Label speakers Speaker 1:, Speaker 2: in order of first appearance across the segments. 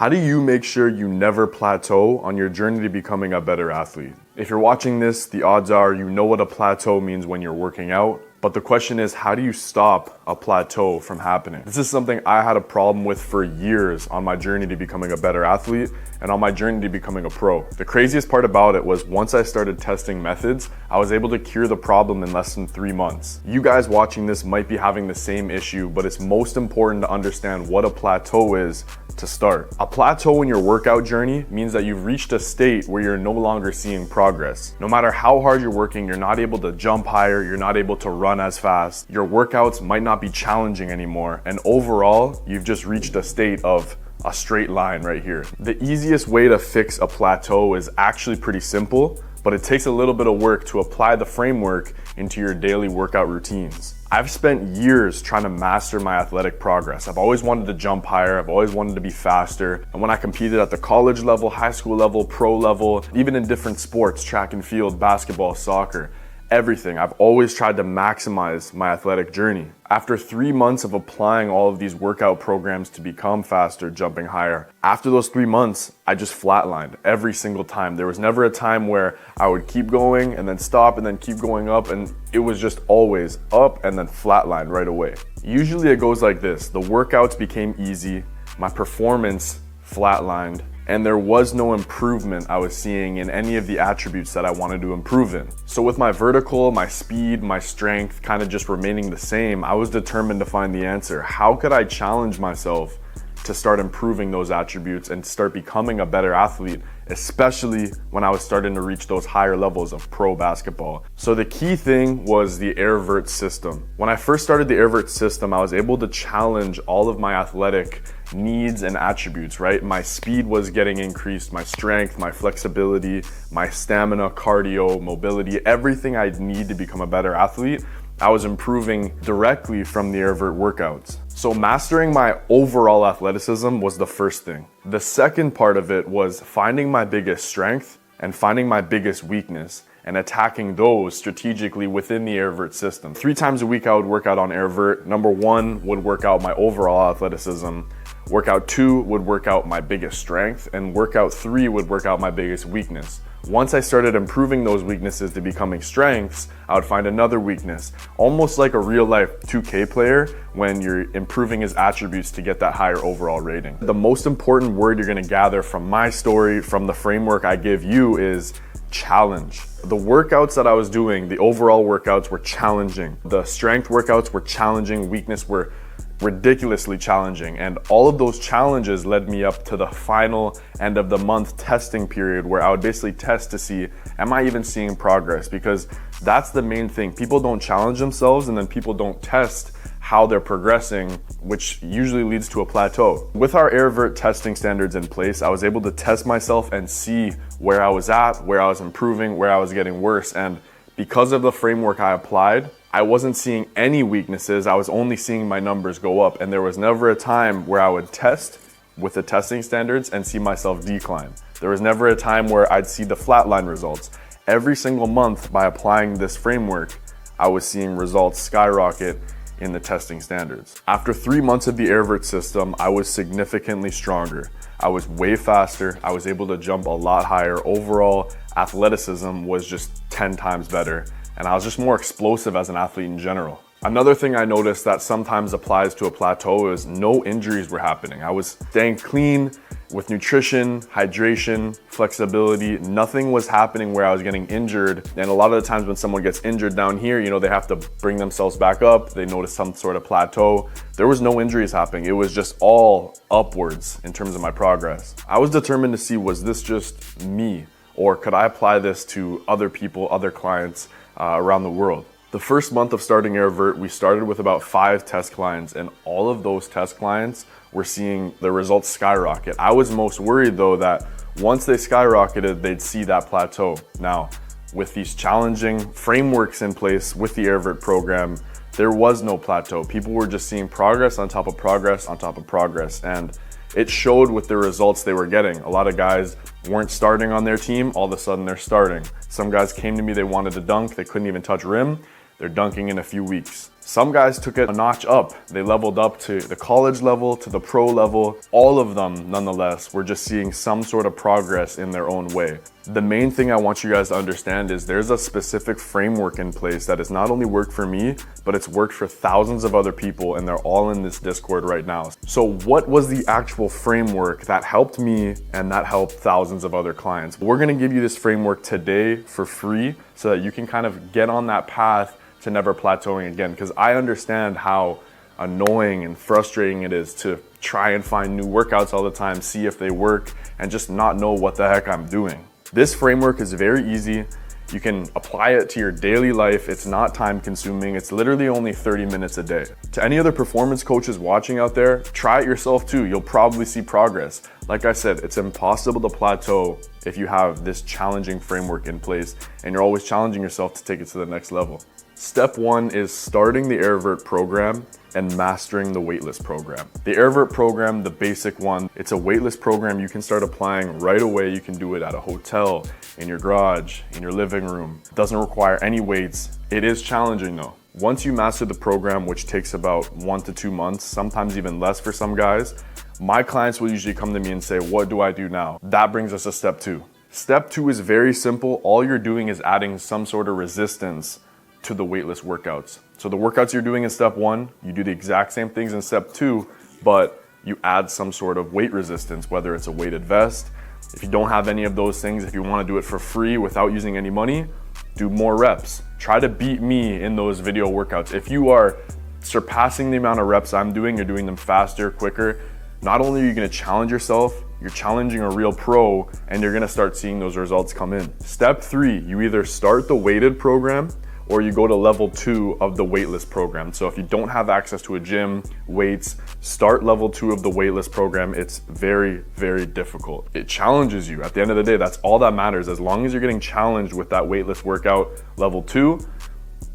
Speaker 1: How do you make sure you never plateau on your journey to becoming a better athlete? If you're watching this, the odds are you know what a plateau means when you're working out. But the question is, how do you stop a plateau from happening? This is something I had a problem with for years on my journey to becoming a better athlete and on my journey to becoming a pro. The craziest part about it was once I started testing methods, I was able to cure the problem in less than 3 months. You guys watching this might be having the same issue, but it's most important to understand what a plateau is to start. A plateau in your workout journey means that you've reached a state where you're no longer seeing progress. No matter how hard you're working, you're not able to jump higher, you're not able to run as fast, your workouts might not be challenging anymore, and overall, you've just reached a state of a straight line right here. The easiest way to fix a plateau is actually pretty simple, but it takes a little bit of work to apply the framework into your daily workout routines. I've spent years trying to master my athletic progress. I've always wanted to jump higher, I've always wanted to be faster. And when I competed at the college level, high school level, pro level, even in different sports, track and field, basketball, soccer, everything, I've always tried to maximize my athletic journey. After 3 months of applying all of these workout programs to become faster, jumping higher, after those 3 months, I just flatlined every single time. There was never a time where I would keep going and then stop and then keep going up, and it was just always up and then flatline right away. Usually it goes like this. The workouts became easy, my performance flatlined, and there was no improvement I was seeing in any of the attributes that I wanted to improve in. So with my vertical, my speed, my strength kind of just remaining the same, I was determined to find the answer. How could I challenge myself to start improving those attributes and start becoming a better athlete, especially when I was starting to reach those higher levels of pro basketball? So the key thing was the airt system. When I first started the airt system, I was able to challenge all of my athletic needs and attributes, right? My speed was getting increased, my strength, my flexibility, my stamina, cardio, mobility, everything I need to become a better athlete, I was improving directly from the airt workouts. So mastering my overall athleticism was the first thing. The second part of it was finding my biggest strength and finding my biggest weakness and attacking those strategically within the airt system. 3 times a week I would work out on airt. Number 1 would work out my overall athleticism. Workout 2 would work out my biggest strength, and workout 3 would work out my biggest weakness. Once I started improving those weaknesses to becoming strengths, I would find another weakness, almost like a real life 2K player when you're improving his attributes to get that higher overall rating. The most important word you're gonna gather from my story, from the framework I give you, is challenge. The workouts that I was doing, the overall workouts were challenging. The strength workouts were challenging, weakness were ridiculously challenging, and all of those challenges led me up to the final end of the month testing period where I would basically test to see, am I even seeing progress? Because that's the main thing. People don't challenge themselves, and then people don't test how they're progressing, which usually leads to a plateau. With our airt testing standards in place, I was able to test myself and see where I was at, where I was improving, where I was getting worse. And because of the framework I applied, I wasn't seeing any weaknesses. I was only seeing my numbers go up, and there was never a time where I would test with the testing standards and see myself decline. There was never a time where I'd see the flatline results. Every single month, by applying this framework, I was seeing results skyrocket in the testing standards. After 3 months of the airt system, I was significantly stronger. I was way faster. I was able to jump a lot higher. Overall, athleticism was just 10 times better, and I was just more explosive as an athlete in general. Another thing I noticed that sometimes applies to a plateau is no injuries were happening. I was staying clean with nutrition, hydration, flexibility. Nothing was happening where I was getting injured. And a lot of the times when someone gets injured down here, they have to bring themselves back up. They notice some sort of plateau. There was no injuries happening. It was just all upwards in terms of my progress. I was determined to see, was this just me? Or could I apply this to other people, other clients around the world? The first month of starting airt, we started with about 5 test clients, and all of those test clients were seeing the results skyrocket. I was most worried though that once they skyrocketed, they'd see that plateau. Now, with these challenging frameworks in place with the airt program, there was no plateau. People were just seeing progress on top of progress on top of progress, and it showed with the results they were getting. A lot of guys weren't starting on their team, all of a sudden they're starting. Some guys came to me, they wanted to dunk, they couldn't even touch rim. They're dunking in a few weeks. Some guys took it a notch up. They leveled up to the college level, to the pro level. All of them, nonetheless, were just seeing some sort of progress in their own way. The main thing I want you guys to understand is there's a specific framework in place that has not only worked for me, but it's worked for thousands of other people, and they're all in this Discord right now. So what was the actual framework that helped me and that helped thousands of other clients? We're gonna give you this framework today for free so that you can kind of get on that path to never plateauing again, because I understand how annoying and frustrating it is to try and find new workouts all the time, see if they work, and just not know what the heck I'm doing. This framework is very easy. You can apply it to your daily life. It's not time consuming. It's literally only 30 minutes a day. To any other performance coaches watching out there, try it yourself too. You'll probably see progress. Like I said, it's impossible to plateau if you have this challenging framework in place and you're always challenging yourself to take it to the next level. Step 1 is starting the airt program and mastering the waitlist program. The airt program, the basic one, it's a waitlist program you can start applying right away. You can do it at a hotel, in your garage, in your living room. It doesn't require any weights. It is challenging though. Once you master the program, which takes about 1 to 2 months, sometimes even less for some guys, my clients will usually come to me and say, what do I do now? That brings us to step 2. Step 2 is very simple. All you're doing is adding some sort of resistance to the weightless workouts. So the workouts you're doing in step 1, you do the exact same things in step 2, but you add some sort of weight resistance, whether it's a weighted vest. If you don't have any of those things, if you want to do it for free without using any money, do more reps. Try to beat me in those video workouts. If you are surpassing the amount of reps I'm doing, you're doing them faster, quicker, not only are you going to challenge yourself, you're challenging a real pro, and you're going to start seeing those results come in. Step 3, you either start the weighted program or you go to level 2 of the waitlist program. So if you don't have access to a gym, weights, start level 2 of the waitlist program. It's very, very difficult. It challenges you. At the end of the day, that's all that matters. As long as you're getting challenged with that waitlist workout level 2,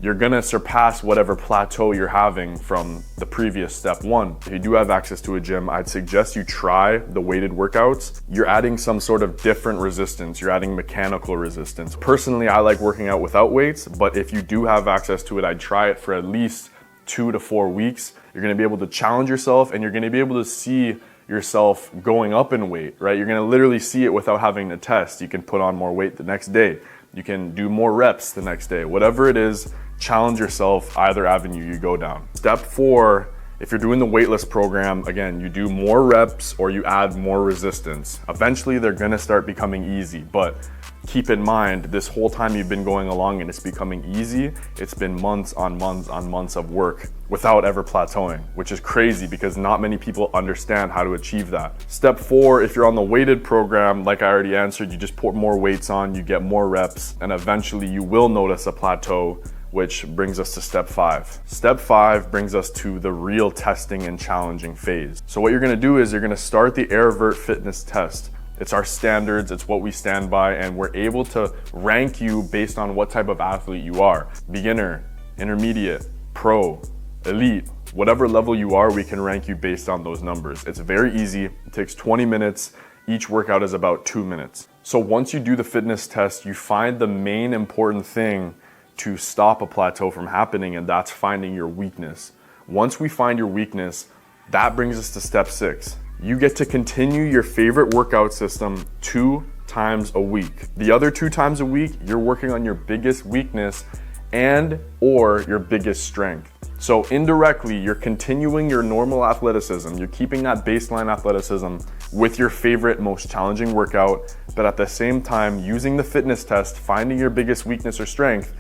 Speaker 1: you're gonna surpass whatever plateau you're having from the previous step 1. If you do have access to a gym, I'd suggest you try the weighted workouts. You're adding some sort of different resistance. You're adding mechanical resistance. Personally, I like working out without weights, but if you do have access to it, I'd try it for at least 2 to 4 weeks. You're gonna be able to challenge yourself and you're gonna be able to see yourself going up in weight, right? You're gonna literally see it without having to test. You can put on more weight the next day. You can do more reps the next day. Whatever it is, challenge yourself either avenue you go down. Step 4, if you're doing the waitlist program, again, you do more reps or you add more resistance. Eventually they're gonna start becoming easy, but keep in mind, this whole time you've been going along and it's becoming easy, it's been months on months on months of work without ever plateauing, which is crazy because not many people understand how to achieve that. Step 4, if you're on the weighted program, like I already answered, you just put more weights on, you get more reps, and eventually you will notice a plateau, which brings us to step 5. Step 5 brings us to the real testing and challenging phase. So what you're gonna do is you're gonna start the airt fitness test. It's our standards, it's what we stand by, and we're able to rank you based on what type of athlete you are. Beginner, intermediate, pro, elite, whatever level you are, we can rank you based on those numbers. It's very easy, it takes 20 minutes. Each workout is about 2 minutes. So once you do the fitness test, you find the main important thing to stop a plateau from happening, and that's finding your weakness. Once we find your weakness, that brings us to step 6. You get to continue your favorite workout system 2 times a week. The other 2 times a week, you're working on your biggest weakness and or your biggest strength. So indirectly, you're continuing your normal athleticism. You're keeping that baseline athleticism with your favorite, most challenging workout, but at the same time, using the fitness test, finding your biggest weakness or strength,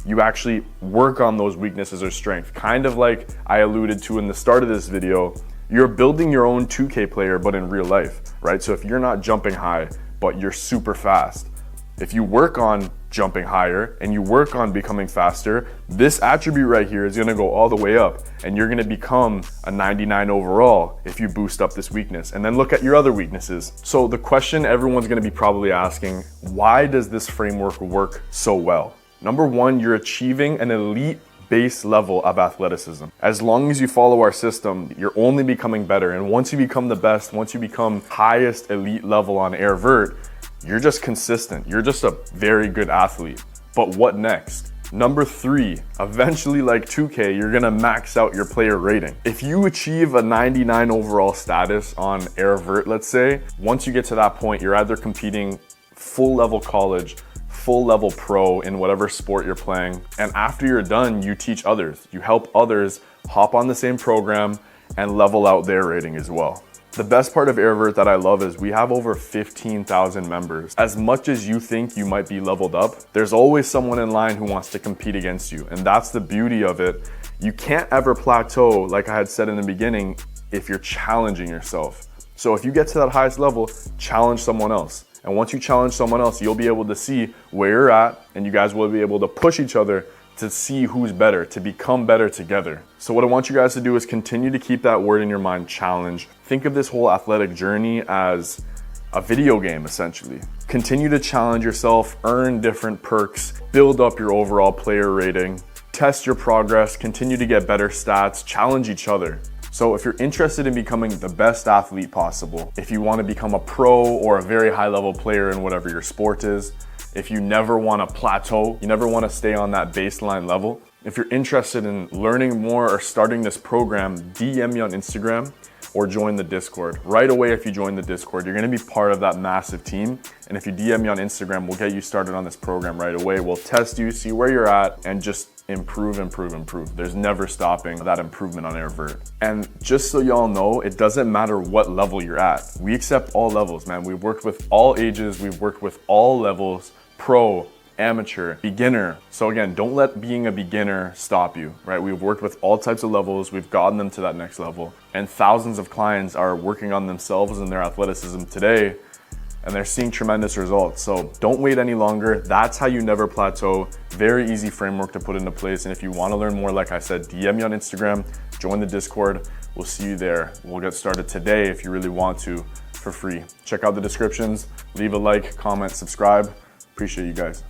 Speaker 1: you actually work on those weaknesses or strength. Kind of like I alluded to in the start of this video, you're building your own 2K player, but in real life, right? So if you're not jumping high, but you're super fast, if you work on jumping higher and you work on becoming faster, this attribute right here is gonna go all the way up and you're gonna become a 99 overall if you boost up this weakness. And then look at your other weaknesses. So the question everyone's gonna be probably asking, why does this framework work so well? Number 1, you're achieving an elite base level of athleticism. As long as you follow our system, you're only becoming better. And once you become the best, once you become highest elite level on airt, you're just consistent. You're just a very good athlete. But what next? Number 3, eventually like 2K, you're gonna max out your player rating. If you achieve a 99 overall status on airt, let's say, once you get to that point, you're either competing full level college, full level pro in whatever sport you're playing. And after you're done, you teach others. You help others hop on the same program and level out their rating as well. The best part of airt that I love is we have over 15,000 members. As much as you think you might be leveled up, there's always someone in line who wants to compete against you. And that's the beauty of it. You can't ever plateau, like I had said in the beginning, if you're challenging yourself. So if you get to that highest level, challenge someone else. And once you challenge someone else, you'll be able to see where you're at, and you guys will be able to push each other to see who's better, to become better together. So what I want you guys to do is continue to keep that word in your mind, challenge. Think of this whole athletic journey as a video game, essentially. Continue to challenge yourself, earn different perks, build up your overall player rating, test your progress, continue to get better stats, challenge each other. So if you're interested in becoming the best athlete possible, if you want to become a pro or a very high level player in whatever your sport is, if you never want to plateau, you never want to stay on that baseline level, if you're interested in learning more or starting this program, DM me on Instagram or join the Discord. Right away, if you join the Discord, you're going to be part of that massive team. And if you DM me on Instagram, we'll get you started on this program right away. We'll test you, see where you're at, and just improve, improve, improve. There's never stopping that improvement on airt. And just so y'all know, it doesn't matter what level you're at. We accept all levels, man. We've worked with all ages. We've worked with all levels, pro, amateur, beginner. So again, don't let being a beginner stop you, right? We've worked with all types of levels. We've gotten them to that next level. And thousands of clients are working on themselves and their athleticism today, and they're seeing tremendous results. So don't wait any longer. That's how you never plateau. Very easy framework to put into place. And if you want to learn more, like I said, DM me on Instagram, join the Discord. We'll see you there. We'll get started today if you really want to, for free. Check out the descriptions, leave a like, comment, subscribe. Appreciate you guys.